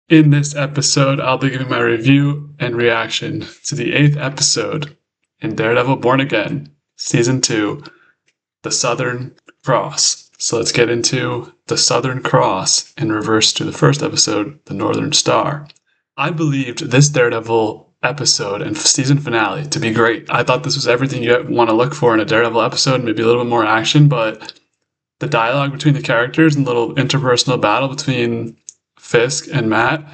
In this episode, I'll be giving my review and reaction to the 8th episode in Daredevil Born Again, Season 2, The Southern Cross. So let's get into The Southern Cross in reverse to the first episode, The Northern Star. I believed this Daredevil episode and season finale to be great. I thought this was everything you want to look for in a Daredevil episode, maybe a little bit more action, but the dialogue between the characters and the little interpersonal battle between Fisk and Matt,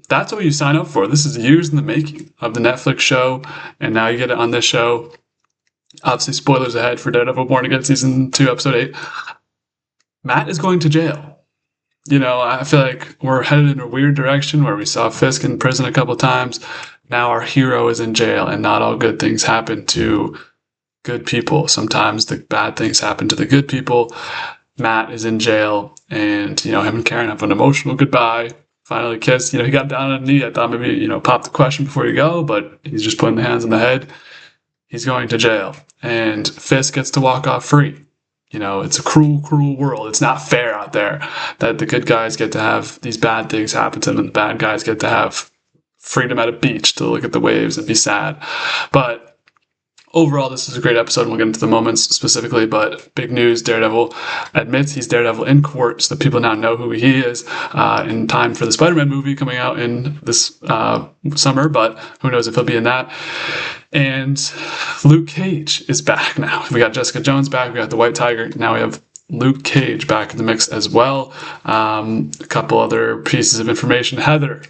that's what you sign up for. This is years in the making of the Netflix show, and now you get it on this show. Obviously, spoilers ahead for Daredevil Born Again Season 2, Episode 8. Matt is going to jail. You know, I feel like we're headed in a weird direction where we saw Fisk in prison a couple times. Now our hero is in jail, and not all good things happen to good people. Sometimes the bad things happen to the good people. Matt is in jail, and, him and Karen have an emotional goodbye. Finally kiss. He got down on a knee. I thought maybe, pop the question before you go, but he's just putting the hands on the head. He's going to jail. And Fisk gets to walk off free. It's a cruel, cruel world. It's not fair out there that the good guys get to have these bad things happen to them, and the bad guys get to have freedom at a beach to look at the waves and be sad. But overall, this is a great episode, and we'll get into the moments specifically, but big news, Daredevil admits he's Daredevil in court, so that people now know who he is in time for the Spider-Man movie coming out in this summer, but who knows if he'll be in that. And Luke Cage is back now. We got Jessica Jones back, we got the White Tiger, now we have Luke Cage back in the mix as well. A couple other pieces of information. Heather.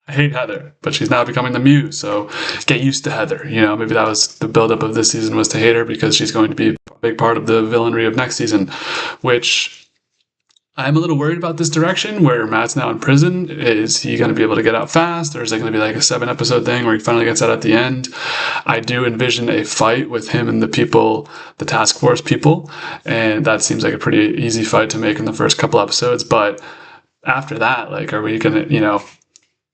I hate Heather, but she's now becoming the Muse, so get used to Heather. Maybe that was the buildup of this season, was to hate her because she's going to be a big part of the villainry of next season, which I'm a little worried about this direction where Matt's now in prison. Is he going to be able to get out fast, or is it going to be like a 7-episode thing where he finally gets out at the end? I do envision a fight with him and the people, the task force people, and that seems like a pretty easy fight to make in the first couple episodes, but after that, are we going to,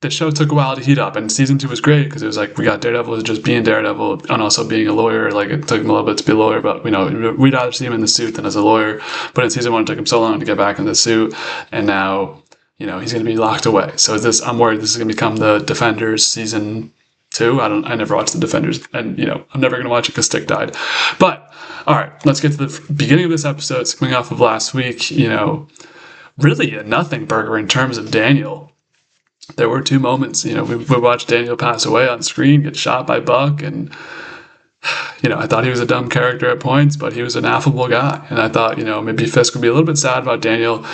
the show took a while to heat up, and season 2 was great because it was like we got Daredevil just being Daredevil and also being a lawyer. It took him a little bit to be a lawyer, but we'd rather see him in the suit than as a lawyer. But in season 1, it took him so long to get back in the suit, and now he's going to be locked away. So I'm worried this is going to become the Defenders season 2. I never watched the Defenders, and I'm never going to watch it because Stick died. But all right, let's get to the beginning of this episode. It's coming off of last week. Really a nothing burger in terms of Daniel. There were 2 moments, we watched Daniel pass away on screen, get shot by Buck, and, I thought he was a dumb character at points, but he was an affable guy, and I thought, maybe Fisk would be a little bit sad about Daniel.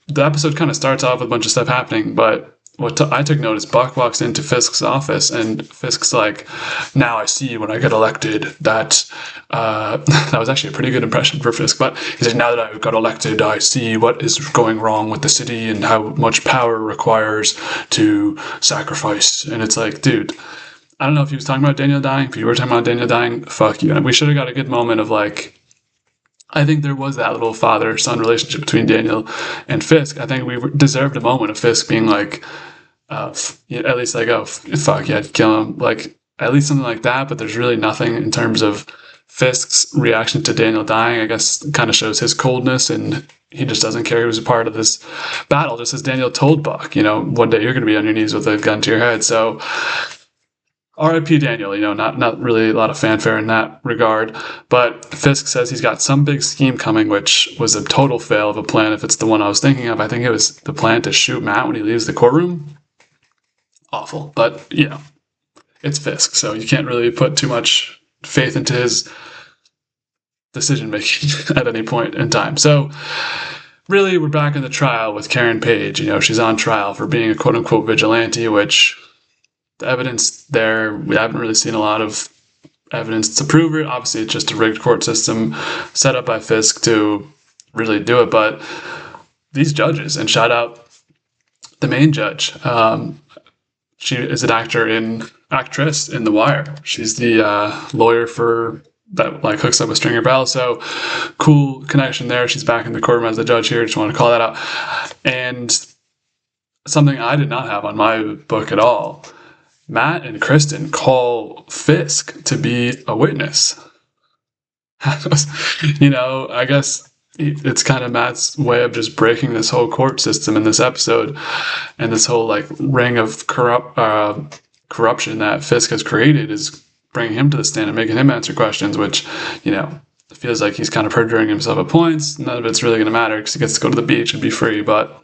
The episode kind of starts off with a bunch of stuff happening, but I took notice, Buck walks into Fisk's office, and Fisk's like, now I see when I get elected that, that was actually a pretty good impression for Fisk, but he said, now that I got elected, I see what is going wrong with the city and how much power requires to sacrifice. And it's like, dude, I don't know if he was talking about Daniel dying. If you were talking about Daniel dying, fuck you. And we should have got a good moment of I think there was that little father-son relationship between Daniel and Fisk. I think we deserved a moment of Fisk being at least oh, fuck yeah, kill him. At least something like that, but there's really nothing in terms of Fisk's reaction to Daniel dying. I guess kind of shows his coldness, and he just doesn't care he was a part of this battle, just as Daniel told Buck, one day you're going to be on your knees with a gun to your head. So R.I.P. Daniel, not really a lot of fanfare in that regard, but Fisk says he's got some big scheme coming, which was a total fail of a plan if it's the one I was thinking of. I think it was the plan to shoot Matt when he leaves the courtroom. Awful, but, it's Fisk, so you can't really put too much faith into his decision-making at any point in time. So, really, we're back in the trial with Karen Page. She's on trial for being a quote-unquote vigilante, which the evidence there, we haven't really seen a lot of evidence to prove it. Obviously, it's just a rigged court system set up by Fisk to really do it. But these judges, and shout out the main judge, she is an actress in The Wire. She's the lawyer for that hooks up with Stringer Bell. So cool connection there. She's back in the courtroom as the judge here. Just want to call that out. And something I did not have on my book at all. Matt and Kristen call Fisk to be a witness. I guess it's kind of Matt's way of just breaking this whole court system in this episode, and this whole like ring of corruption that Fisk has created is bringing him to the stand and making him answer questions, which, you know, it feels like he's kind of perjuring himself at points. None of it's really going to matter because he gets to go to the beach and be free. But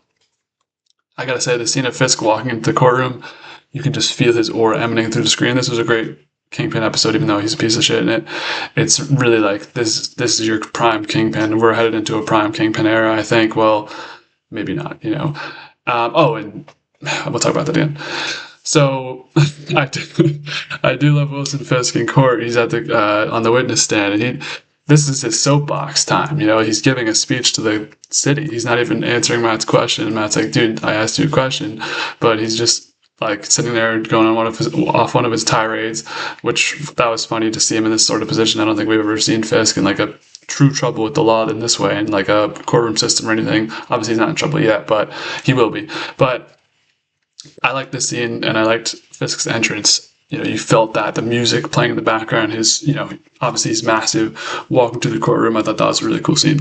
I gotta say, the scene of Fisk walking into the courtroom, you can just feel his aura emanating through the screen. This was a great Kingpin episode, even though he's a piece of shit in it. It's really like, this is your prime Kingpin. We're headed into a prime Kingpin era, I think. Well, maybe not, you know. And we'll talk about that again. So I do love Wilson Fisk in court. He's at the on the witness stand, and this is his soapbox time. You know, he's giving a speech to the city. He's not even answering Matt's question. And Matt's like, dude, I asked you a question, but he's just like sitting there going on off one of his tirades, which that was funny to see him in this sort of position. I don't think we've ever seen Fisk in like a true trouble with the law in this way, in like a courtroom system or anything. Obviously he's not in trouble yet, but he will be. But I liked this scene, and I liked Fisk's entrance. You know, you felt that the music playing in the background, his, you know, obviously he's massive, walking to the courtroom. I thought that was a really cool scene.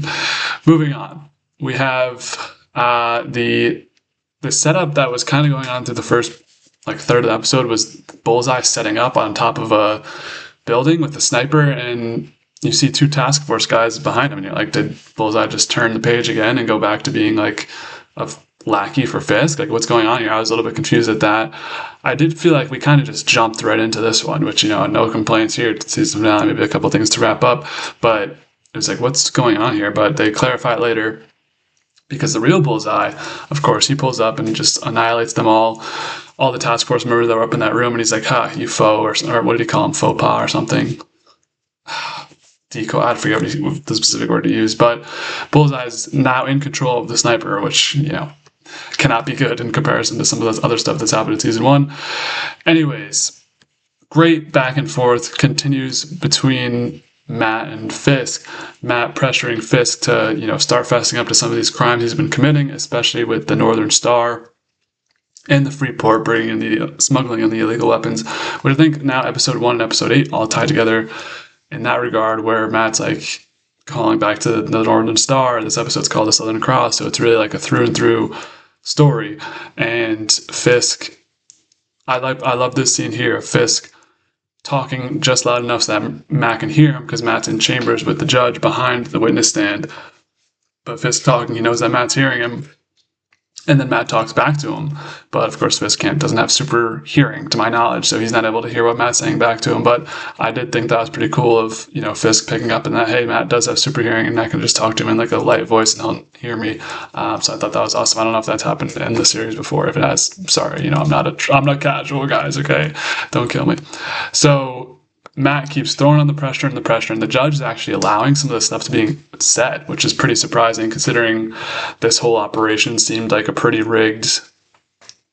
Moving on, we have the setup that was kind of going on through the first like third of the episode was Bullseye setting up on top of a building with a sniper, and you see two task force guys behind him, and you're like, did Bullseye just turn the page again and go back to being like a lackey for Fisk? Like, what's going on here? I was a little bit confused at that. I did feel like we kind of just jumped right into this one, which, you know, no complaints here. Season finale, maybe a couple things to wrap up, but it was like, what's going on here? But they clarify it later, because the real Bullseye, of course, he pulls up and he just annihilates them all the task force members that were up in that room, and he's like, you foe, or what did he call him, faux pas or something? Decoy, I forget what the specific word to use, but Bullseye is now in control of the sniper, which, you know, cannot be good in comparison to some of the other stuff that's happened in season 1. Anyways, great back and forth continues between Matt and Fisk. Matt pressuring Fisk to, you know, start fessing up to some of these crimes he's been committing, especially with the Northern Star and the Freeport, bringing in the smuggling and the illegal weapons. But I think now episode 1 and episode 8 all tie together in that regard, where Matt's like calling back to the Northern Star. This episode's called The Southern Cross, so it's really like a through and through story. And Fisk, I love this scene here of Fisk talking just loud enough so that Matt can hear him, because Matt's in chambers with the judge behind the witness stand. But Fisk talking, he knows that Matt's hearing him, and then Matt talks back to him. But of course, Fisk doesn't have super hearing, to my knowledge, so he's not able to hear what Matt's saying back to him. But I did think that was pretty cool of, you know, Fisk picking up on that, hey, Matt does have super hearing, and I can just talk to him in like a light voice and he'll hear me. So I thought that was awesome. I don't know if that's happened in the series before. If it has, sorry, you know, I'm not casual, guys, okay? Don't kill me. So Matt keeps throwing on the pressure, and the judge is actually allowing some of this stuff to be said, which is pretty surprising considering this whole operation seemed like a pretty rigged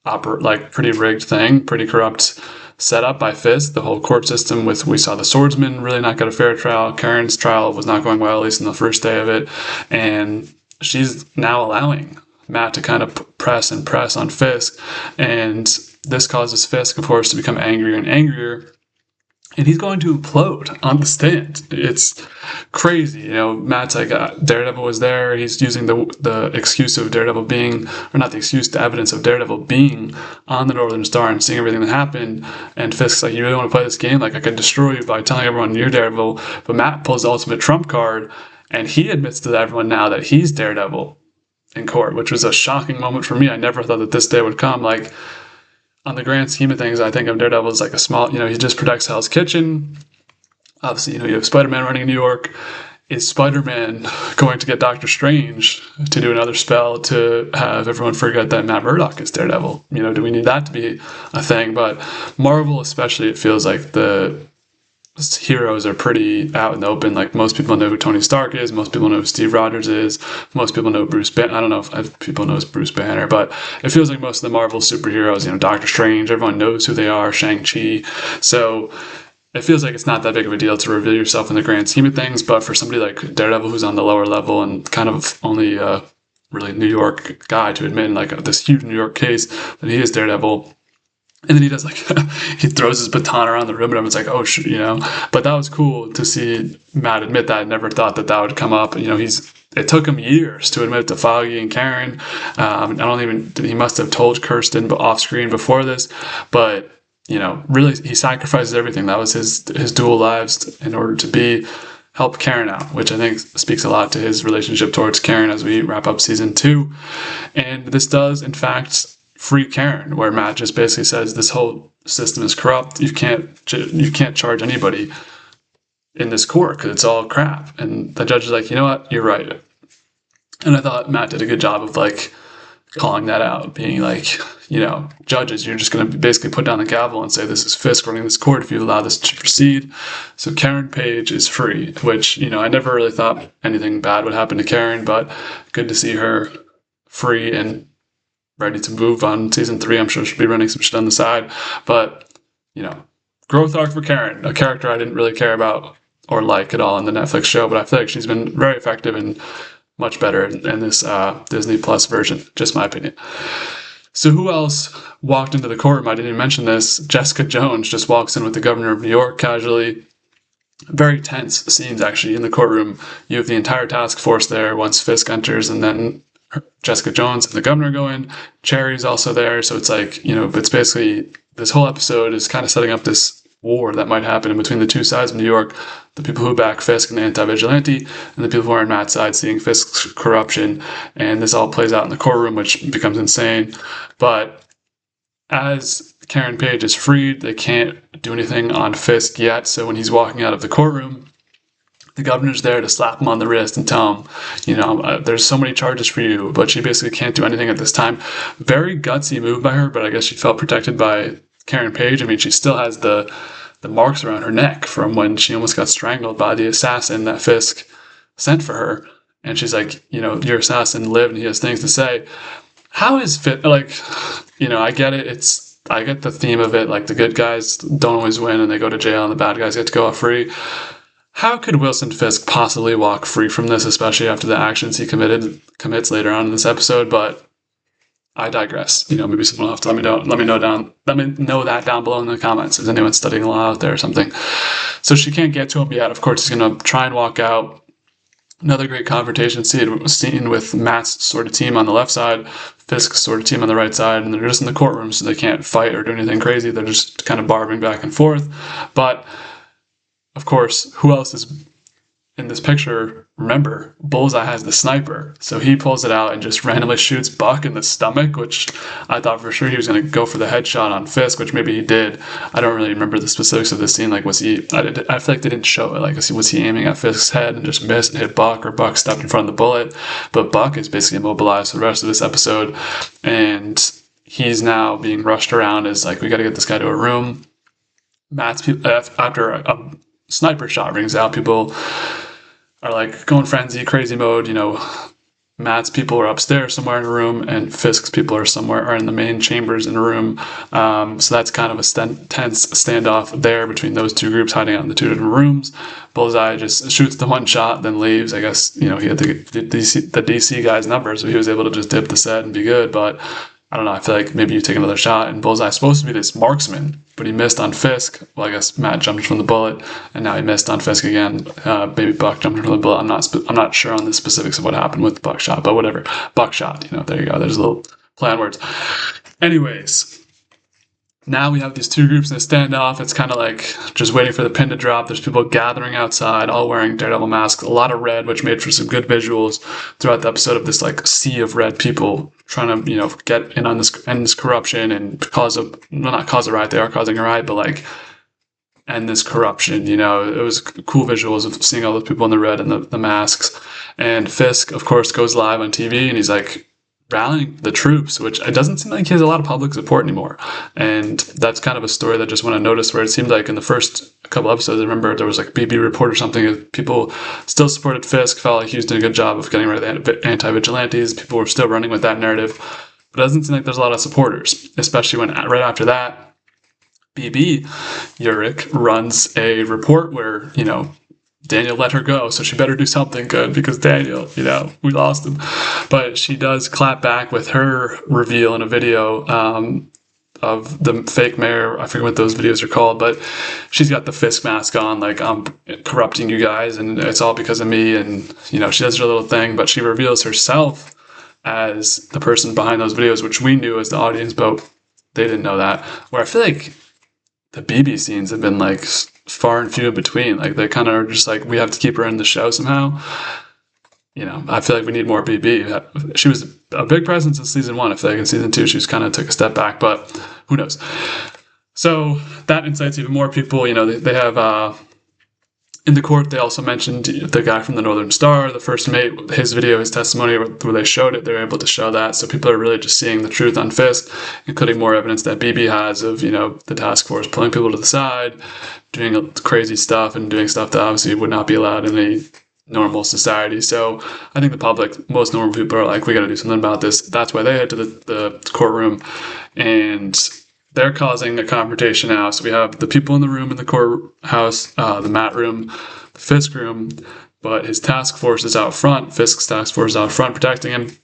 thing, pretty corrupt setup by Fisk. The whole court system we saw the swordsman really not get a fair trial. Karen's trial was not going well, at least in the first day of it, and she's now allowing Matt to kind of press on Fisk, and this causes Fisk, of course, to become angrier and angrier. And he's going to implode on the stand. It's crazy. You know, Matt's like, Daredevil was there. He's using the excuse of Daredevil being, or not the excuse, the evidence of Daredevil being on the Northern Star and seeing everything that happened. And Fisk's like, you really want to play this game? Like, I could destroy you by telling everyone you're Daredevil. But Matt pulls the ultimate trump card, and he admits to everyone now that he's Daredevil in court, which was a shocking moment for me. I never thought that this day would come. Like, on the grand scheme of things, I think of Daredevil as like a small, you know, he just protects Hell's Kitchen. Obviously, you know, you have Spider-Man running in New York. Is Spider-Man going to get Doctor Strange to do another spell to have everyone forget that Matt Murdock is Daredevil? You know, do we need that to be a thing? But Marvel, especially, it feels like the heroes are pretty out in the open. Like, most people know who Tony Stark is, most people know who Steve Rogers is, most people know Bruce Banner. I don't know if people know Bruce Banner, but it feels like most of the Marvel superheroes, you know, Doctor Strange, everyone knows who they are, Shang-Chi. So it feels like it's not that big of a deal to reveal yourself in the grand scheme of things. But for somebody like Daredevil, who's on the lower level and kind of only really New York guy to admit in like this huge New York case that he is Daredevil. And then he does, like, he throws his baton around the room, and everyone's like, oh, shit, you know. But that was cool to see Matt admit that. I never thought that would come up. You know, he's it took him years to admit to Foggy and Karen. He must have told Kirsten off screen before this, but really he sacrifices everything. That was his dual lives in order to help Karen out, which I think speaks a lot to his relationship towards Karen as we wrap up season 2. And this does, in fact, free Karen, where Matt just basically says this whole system is corrupt. You can't charge anybody in this court because it's all crap. And the judge is like, you know what, you're right. And I thought Matt did a good job of calling that out, being like, judges, you're just going to basically put down the gavel and say this is Fisk running this court if you allow this to proceed. So Karen Page is free, which, I never really thought anything bad would happen to Karen, but good to see her free and ready to move on season 3. I'm sure she'll be running some shit on the side, but, growth arc for Karen, a character I didn't really care about or like at all in the Netflix show, but I feel like she's been very effective and much better in this Disney Plus version, just my opinion. So who else walked into the courtroom? I didn't even mention this. Jessica Jones just walks in with the governor of New York casually. Very tense scenes, actually, in the courtroom. You have the entire task force there once Fisk enters, and then Jessica Jones and the governor go in. Cherry's also there, so it's it's basically, this whole episode is kind of setting up this war that might happen in between the two sides of New York, the people who back Fisk and the anti-vigilante, and the people who are on Matt's side seeing Fisk's corruption. And this all plays out in the courtroom, which becomes insane. But as Karen Page is freed, they can't do anything on Fisk yet. So when he's walking out of the courtroom, the governor's there to slap him on the wrist and tell him, there's so many charges for you, but she basically can't do anything at this time. Very gutsy move by her, but I guess she felt protected by Karen Page. I mean, she still has the marks around her neck from when she almost got strangled by the assassin that Fisk sent for her. And she's like, your assassin lived and he has things to say. How is Fisk, I get it. I get the theme of it. Like, the good guys don't always win and they go to jail and the bad guys get to go off free. How could Wilson Fisk possibly walk free from this, especially after the actions he commits later on in this episode? But I digress. Maybe someone will have to let me know that down below in the comments. Is anyone studying law out there or something? So she can't get to him yet. Of course, he's going to try and walk out. Another great confrontation scene with Matt's sort of team on the left side, Fisk's sort of team on the right side, and they're just in the courtroom, so they can't fight or do anything crazy. They're just kind of barbing back and forth. But of course, who else is in this picture? Remember, Bullseye has the sniper, so he pulls it out and just randomly shoots Buck in the stomach, which I thought for sure he was going to go for the headshot on Fisk, which maybe he did. I don't really remember the specifics of this scene. I feel like they didn't show it. Was he aiming at Fisk's head and just missed and hit Buck, or Buck stepped in front of the bullet? But Buck is basically immobilized for the rest of this episode, and he's now being rushed around as we got to get this guy to a room. Matt's people, after a sniper shot rings out, people are going frenzy, crazy mode. Matt's people are upstairs somewhere in a room, and Fisk's people are in the main chambers in a room. So that's kind of a tense standoff there between those two groups hiding out in the two different rooms. Bullseye just shoots the one shot, then leaves. I guess, he had the DC guy's number, so he was able to just dip the set and be good. But I don't know, I feel like maybe you take another shot, and Bullseye's supposed to be this marksman, but he missed on Fisk. Well, I guess Matt jumped from the bullet, and now he missed on Fisk again. Maybe Buck jumped from the bullet. I'm not sure on the specifics of what happened with the buckshot, but whatever. Buckshot, there you go. There's a little play on words. Anyways, now we have these two groups in a standoff. It's kind of just waiting for the pin to drop. There's people gathering outside, all wearing Daredevil masks, a lot of red, which made for some good visuals throughout the episode of this sea of red people trying to, get in on this corruption and not cause a riot. They are causing a riot, but end this corruption. It was cool visuals of seeing all those people in the red and the masks. And Fisk, of course, goes live on TV and he's rallying the troops, which it doesn't seem like he has a lot of public support anymore. And that's kind of a story that I just want to notice, where it seemed like in the first couple episodes, I remember there was a BB report or something, people still supported Fisk, felt like he was doing a good job of getting rid of the anti-vigilantes. People were still running with that narrative. But it doesn't seem like there's a lot of supporters, especially when right after that, BB Urich runs a report where, Daniel let her go, so she better do something good because Daniel, we lost him. But she does clap back with her reveal in a video of the fake mayor. I forget what those videos are called, but she's got the Fisk mask on, like, I'm corrupting you guys and it's all because of me. And, you know, she does her little thing, but she reveals herself as the person behind those videos, which we knew as the audience, but they didn't know that. Where I feel like the BB scenes have been like far and few in between. Like, they kind of are just like, we have to keep her in the show somehow. You know, I feel like we need more BB. She was a big presence in season 1. I feel like in season 2, she's kind of took a step back, but who knows? So that incites even more people. You know, they have, in the court, they also mentioned the guy from the Northern Star, the first mate, his video, his testimony, where they showed it, they're able to show that. So people are really just seeing the truth on Fisk, including more evidence that BB has of, you know, the task force pulling people to the side, doing crazy stuff and doing stuff that obviously would not be allowed in a normal society. So I think the public, most normal people are like, we got to do something about this. That's why they head to the courtroom, and they're causing a confrontation now. So we have the people in the room in the courthouse, the Matt room, the Fisk room, but his task force is out front. Fisk's task force is out front protecting him.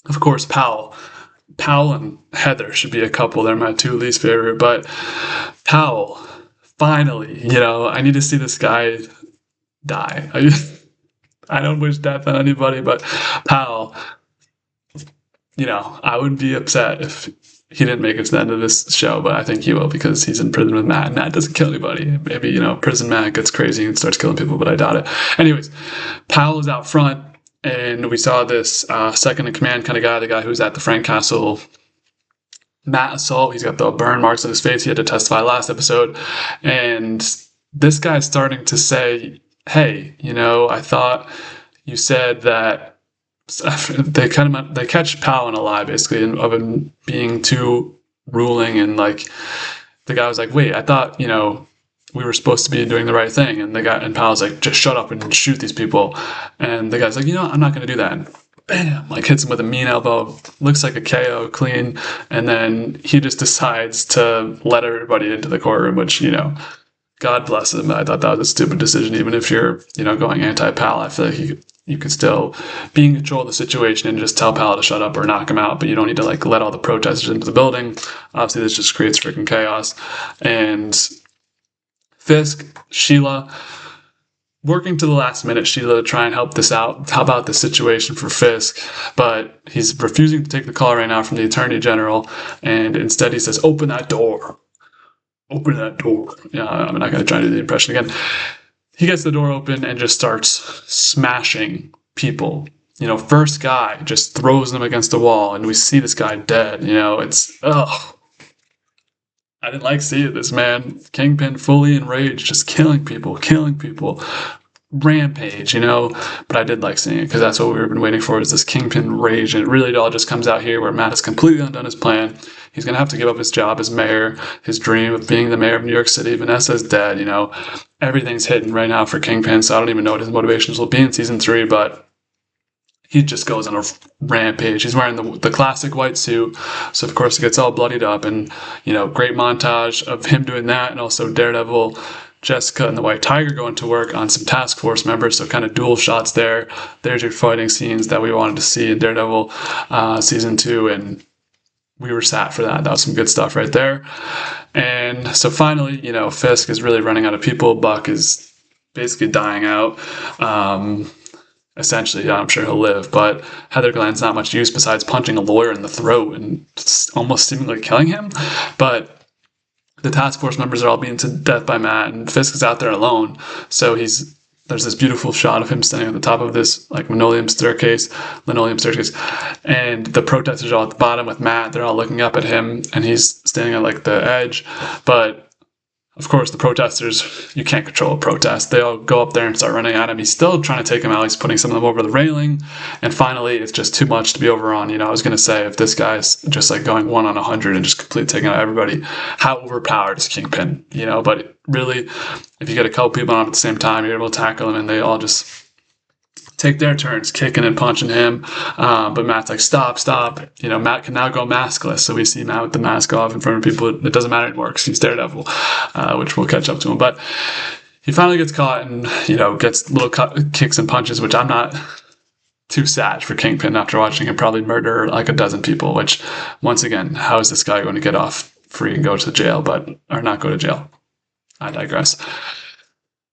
Of course, Powell and Heather should be a couple. They're my 2 least favorite, but Powell, finally, you know, I need to see this guy die. I don't wish death on anybody, but Powell, you know, I wouldn't be upset if he didn't make it to the end of this show, but I think he will because he's in prison with Matt, and Matt doesn't kill anybody. Maybe, you know, prison Matt gets crazy and starts killing people, but I doubt it. Anyways, Powell is out front, and we saw this second in command kind of guy, the guy who was at the Frank Castle Matt assault. He's got the burn marks on his face. He had to testify last episode, and this guy's starting to say, hey, you know, I thought you said that they catch Powell in a lie, basically, of him being too ruling, and like the guy was like, wait, I thought, you know, we were supposed to be doing the right thing, and Powell's like, just shut up and shoot these people, and the guy's like, you know, I'm not going to do that, and bam, like hits him with a mean elbow, looks like a KO, clean, and then he just decides to let everybody into the courtroom, which, you know, God bless him. I thought that was a stupid decision. Even if you're, you know, going anti-Powell, I feel like you could still be in control of the situation and just tell Powell to shut up or knock him out, but you don't need to like let all the protesters into the building. Obviously, this just creates freaking chaos. And Fisk, Sheila, working to the last minute, Sheila, to try and help this situation for Fisk, but he's refusing to take the call right now from the Attorney General, and instead he says, open that door. Open that door. Yeah, I'm not going to try to do the impression again. He gets the door open and just starts smashing people. You know, first guy just throws them against the wall, and we see this guy dead. You know, it's, ugh. I didn't like seeing this, man. Kingpin fully enraged, just killing people. Rampage, you know, but I did like seeing it because that's what we've been waiting for, is this Kingpin rage, and it really all just comes out here where Matt has completely undone his plan. He's going to have to give up his job as mayor, his dream of being the mayor of New York City. Vanessa's dead, you know, everything's hitting right now for Kingpin, so I don't even know what his motivations will be in season 3, but he just goes on a rampage. He's wearing the classic white suit, so of course it gets all bloodied up, and, you know, great montage of him doing that, and also Daredevil, Jessica, and the White Tiger going to work on some task force members, so kind of dual shots there. There's your fighting scenes that we wanted to see in Daredevil season 2, and we were sat for that. That was some good stuff right there. And so finally, you know, Fisk is really running out of people. Buck is basically dying out. Essentially, I'm sure he'll live, but Heather Glen's not much use besides punching a lawyer in the throat and almost seemingly killing him. But the task force members are all beaten to death by Matt, and Fisk is out there alone. So there's this beautiful shot of him standing at the top of this like linoleum staircase, and the protesters are all at the bottom with Matt. They're all looking up at him, and he's standing at like the edge. But of course, the protesters, you can't control a protest. They all go up there and start running at him. He's still trying to take him out. He's putting some of them over the railing. And finally, it's just too much to be overrun. You know, I was going to say, if this guy's just like going 1 on 100 and just completely taking out everybody, how overpowered is Kingpin? You know, but really, if you get a couple people on him at the same time, you're able to tackle him, and they all just take their turns kicking and punching him. But Matt's like, stop. You know, Matt can now go maskless. So we see Matt with the mask off in front of people. It doesn't matter anymore because he's Daredevil, which we'll catch up to him. But he finally gets caught and, you know, gets little kicks and punches, which I'm not too sad for Kingpin after watching him probably murder like a dozen people, which, once again, how is this guy going to get off free and go to jail, or not go to jail. I digress.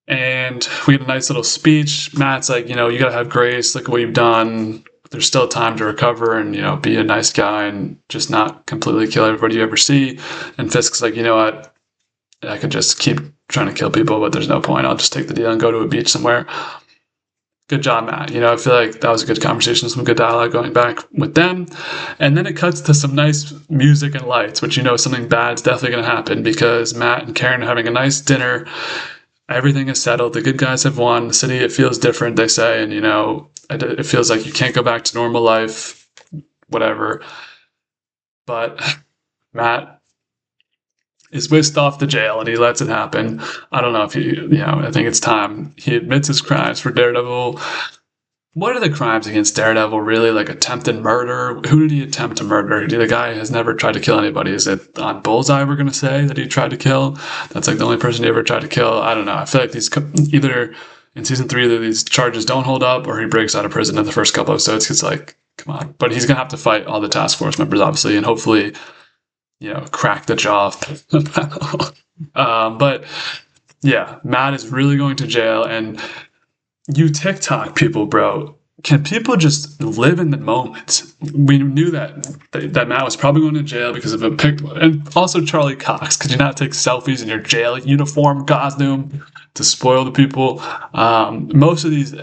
And we had a nice little speech. Matt's like, you gotta have grace. Look at what you've done. There's still time to recover and, be a nice guy and just not completely kill everybody you ever see. And Fisk's like, you know what? I could just keep trying to kill people, but there's no point. I'll just take the deal and go to a beach somewhere. Good job, Matt. I feel like that was a good conversation, some good dialogue going back with them. And then it cuts to some nice music and lights, which something bad's definitely going to happen because Matt and Karen are having a nice dinner. Everything is settled. The good guys have won. The city, it feels different, they say. And, it feels like you can't go back to normal life, whatever. But Matt is whisked off to jail and he lets it happen. I don't know if I think it's time. He admits his crimes for Daredevil. What are the crimes against Daredevil, really? Like attempted murder? Who did he attempt to murder? The guy has never tried to kill anybody. Is it on Bullseye we're going to say that he tried to kill? That's like the only person he ever tried to kill. I don't know. I feel like either in season 3, either these charges don't hold up or he breaks out of prison in the first couple episodes. It's like, come on. But he's going to have to fight all the task force members, obviously, and hopefully, crack the jaw off the panel. But yeah, Matt is really going to jail. And you TikTok people, bro, can people just live in the moment? We knew that Matt was probably going to jail because of a pic. And also Charlie Cox, could you not take selfies in your jail uniform costume to spoil the people? Most of these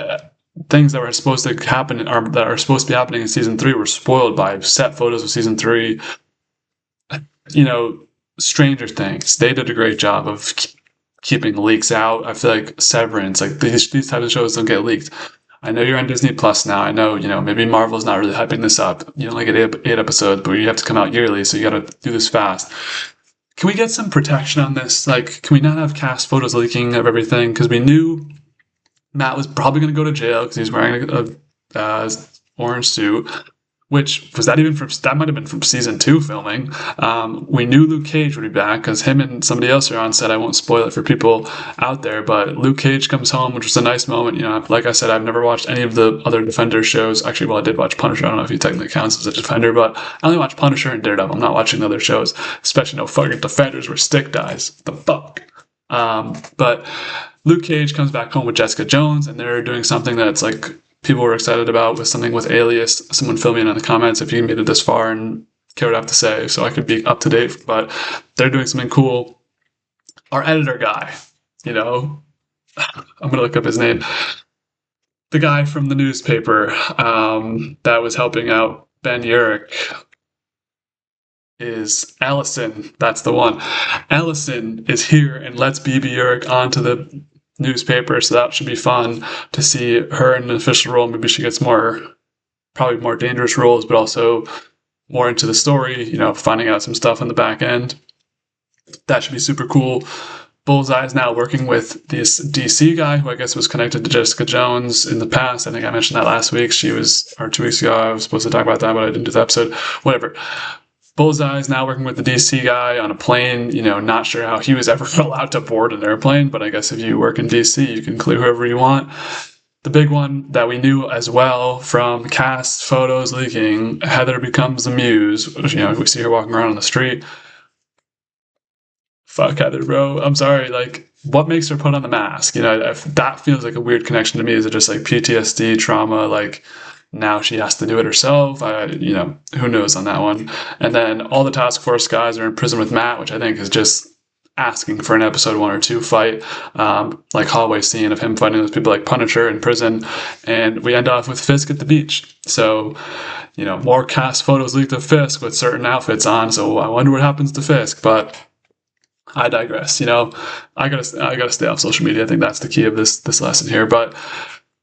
things that were supposed to happen or that are supposed to be happening in season 3 were spoiled by set photos of season 3. Stranger Things, they did a great job of keeping leaks out. I feel like Severance, like these types of shows don't get leaked. I know you're on Disney Plus now. I know, maybe Marvel's not really hyping this up. You only get 8 episodes, but you have to come out yearly, so you got to do this fast. Can we get some protection on this? Like, can we not have cast photos leaking of everything? Because we knew Matt was probably going to go to jail because he's wearing a orange suit. Which was that might have been from season 2 filming. We knew Luke Cage would be back because him and somebody else are on set. I won't spoil it for people out there, but Luke Cage comes home, which was a nice moment. Like I said, I've never watched any of the other Defender shows. Actually, well, I did watch Punisher. I don't know if he technically counts as a Defender, but I only watched Punisher and Daredevil. I'm not watching the other shows, especially no fucking Defenders where Stick dies. The fuck? But Luke Cage comes back home with Jessica Jones, and they're doing something that's like people were excited about, with something with Alias. Someone fill me in the comments if you made it this far and care what I have to say so I could be up to date. But they're doing something cool. Our editor guy, I'm going to look up his name. The guy from the newspaper that was helping out Ben Urich is Allison. That's the one. Allison is here and lets BB Urich onto the newspaper, so that should be fun to see her in an official role. Maybe she gets probably more dangerous roles, but also more into the story, finding out some stuff on the back end. That should be super cool. Bullseye is now working with this DC guy who I guess was connected to Jessica Jones in the past. I think I mentioned that last week. 2 weeks ago, I was supposed to talk about that, but I didn't do the episode. Whatever. Bullseye is now working with the DC guy on a plane, not sure how he was ever allowed to board an airplane, but I guess if you work in DC, you can clear whoever you want. The big one that we knew as well from cast photos leaking, Heather becomes the Muse. We see her walking around on the street. Fuck Heather, bro. I'm sorry. Like, what makes her put on the mask? That feels like a weird connection to me. Is it just like PTSD, trauma, like now she has to do it herself? Who knows on that one. And then all the task force guys are in prison with Matt, which I think is just asking for an episode 1 or 2 fight, like hallway scene of him fighting those people like Punisher in prison. And we end off with Fisk at the beach. So, more cast photos leaked of Fisk with certain outfits on. So I wonder what happens to Fisk, but I digress. I gotta stay off social media. I think that's the key of this lesson here. But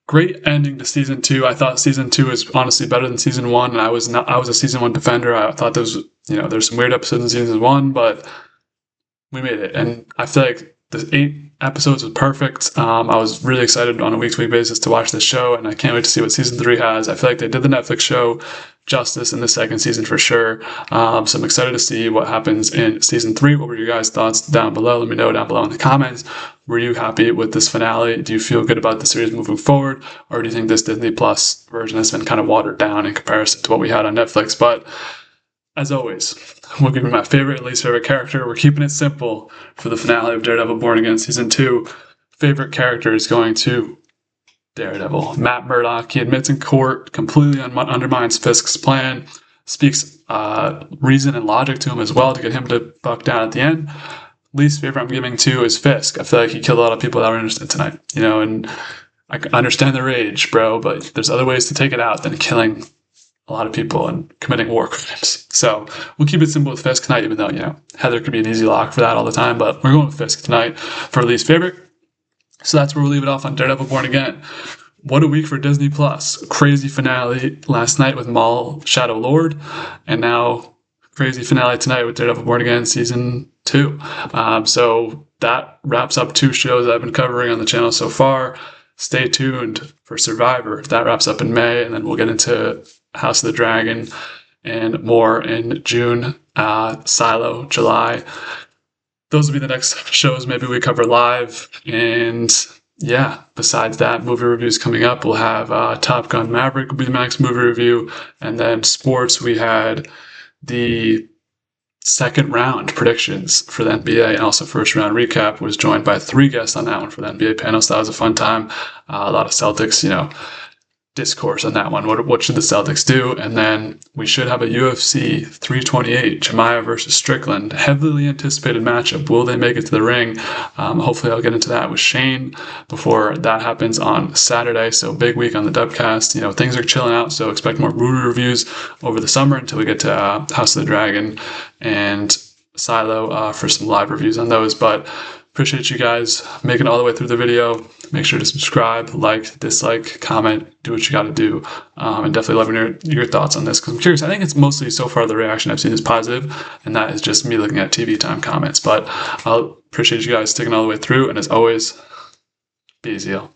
great ending to season 2. I thought season 2 is honestly better than season 1, and I was a season 1 defender. I thought there's some weird episodes in season 1, but we made it. And I feel like the 8 episodes was perfect. I was really excited on a week-to-week basis to watch this show, and I can't wait to see what season 3 has. I feel like they did the Netflix show justice in the second season for sure. So I'm excited to see what happens in season 3. What were your guys' thoughts down below? Let me know down below in the comments. Were you happy with this finale? Do you feel good about the series moving forward? Or do you think this Disney Plus version has been kind of watered down in comparison to what we had on Netflix? But as always, we'll give you my favorite and least favorite character. We're keeping it simple for the finale of Daredevil Born Again Season 2. Favorite character is going to Daredevil. Matt Murdock, he admits in court, completely undermines Fisk's plan, speaks reason and logic to him as well to get him to buck down at the end. Least favorite I'm giving to is Fisk. I feel like he killed a lot of people that were innocent tonight, and I understand the rage, bro, but there's other ways to take it out than killing a lot of people and committing war crimes. So we'll keep it simple with Fisk tonight, even though, Heather could be an easy lock for that all the time, but we're going with Fisk tonight for least favorite. So that's where we'll leave it off on Daredevil Born Again. What a week for Disney Plus. Crazy finale last night with Maul Shadow Lord, and now crazy finale tonight with Daredevil Born Again Season 2. So that wraps up 2 shows I've been covering on the channel so far. Stay tuned for Survivor. That wraps up in May, and then we'll get into House of the Dragon and more in June. Silo, July. Those will be the next shows maybe we cover live. And yeah, besides that, movie reviews coming up. We'll have Top Gun Maverick will be the next movie review. And then sports, we had the second round predictions for the NBA and also first round recap. Was joined by 3 guests on that one for the NBA panel. So that was a fun time. A lot of Celtics, discourse on that one. What should the Celtics do? And then we should have a UFC 328, Jemiah versus Strickland, heavily anticipated matchup. Will they make it to the ring? Hopefully I'll get into that with Shane before that happens on Saturday. So big week on the Dubcast. Things are chilling out, so expect more movie reviews over the summer until we get to House of the Dragon and Silo for some live reviews on those. But appreciate you guys making it all the way through the video. Make sure to subscribe, like, dislike, comment, do what you got to do. And definitely let me know your thoughts on this, because I'm curious. I think it's mostly so far the reaction I've seen is positive, and that is just me looking at TV time comments. But I'll appreciate you guys sticking all the way through. And as always, be easy, y'all.